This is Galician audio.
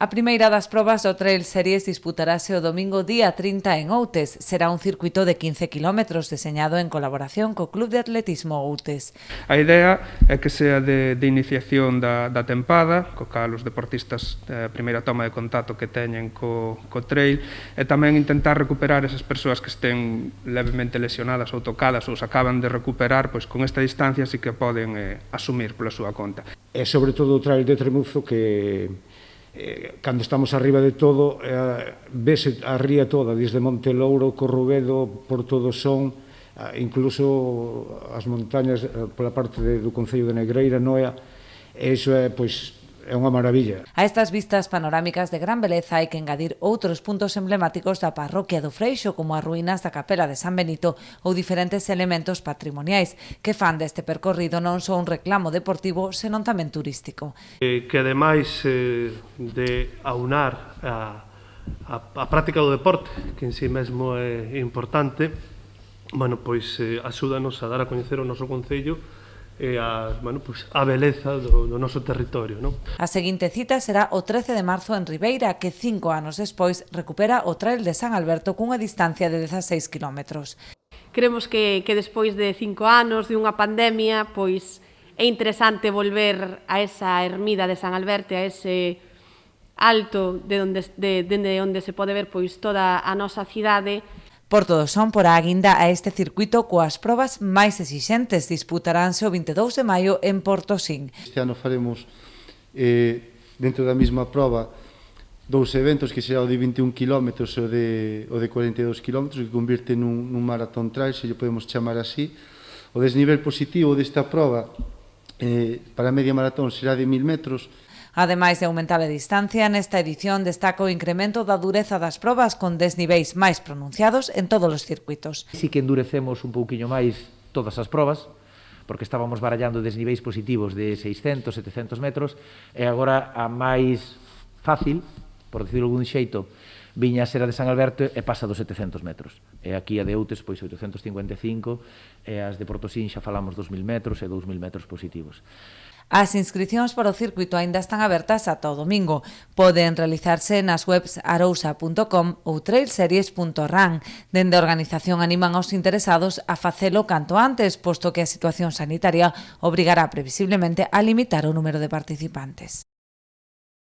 A primeira das probas do Trail Series disputarase o domingo día 30 en Outes. Será un circuito de 15 km deseñado en colaboración co Club de Atletismo Outes. A idea é que sea de iniciación da tempada, co cal os deportistas a primeira toma de contacto que teñen co trail, e tamén intentar recuperar esas persoas que estén levemente lesionadas ou tocadas ou se acaban de recuperar, pois con esta distancia sí que poden asumir pola súa conta. E sobre todo o Trail de Tremuzo que cando estamos arriba de todo vese a ría toda, desde Montelouro, Corrubedo, Porto do Son, incluso as montañas pola parte do Concello de Negreira, Noia, e iso é, pois, é unha maravilla. A estas vistas panorámicas de gran beleza hai que engadir outros puntos emblemáticos da parroquia do Freixo, como as ruínas da capela de San Benito ou diferentes elementos patrimoniais que fan deste percorrido non só un reclamo deportivo, senón tamén turístico. Que ademais de aunar a práctica do deporte, que en si mesmo é importante, pois axúdanos a dar a coñecer o noso concello e a beleza do noso territorio. A seguinte cita será o 13 de marzo en Ribeira, que 5 anos despois recupera o Trail de San Alberto cunha distancia de 16 km. Creemos que despois de 5 anos de unha pandemia, pois é interesante volver a esa ermida de San Alberto, a ese alto dende onde se pode ver pois toda a nosa cidade. Porto do Son porá a guinda a este circuito coas probas máis exixentes. Disputaránse o 22 de maio en Portosín. Este ano faremos, dentro da mesma proba, dous eventos, que será o de 21 km e o de 42 km, que convirte nun maratón trail, se lle podemos chamar así. O desnivel positivo desta proba para a media maratón será de 1000 metros. Ademais de aumentar a distancia, nesta edición destaca o incremento da dureza das probas con desniveis máis pronunciados en todos os circuitos. Sí que endurecemos un pouquiño máis todas as probas, porque estábamos barallando desniveis positivos de 600, 700 metros, e agora a máis fácil, por decirlo de algún xeito, viña a ser a de San Alberto e pasa dos 700 metros. E aquí a de Outes, pois 855, e as de Portosín xa falamos 2000 metros e 2000 metros positivos. As inscricións para o circuito aínda están abertas ata o domingo. Poden realizarse nas webs arousa.com ou trailseries.ran. Dende a organización animan aos interesados a facelo canto antes, posto que a situación sanitaria obrigará previsiblemente a limitar o número de participantes.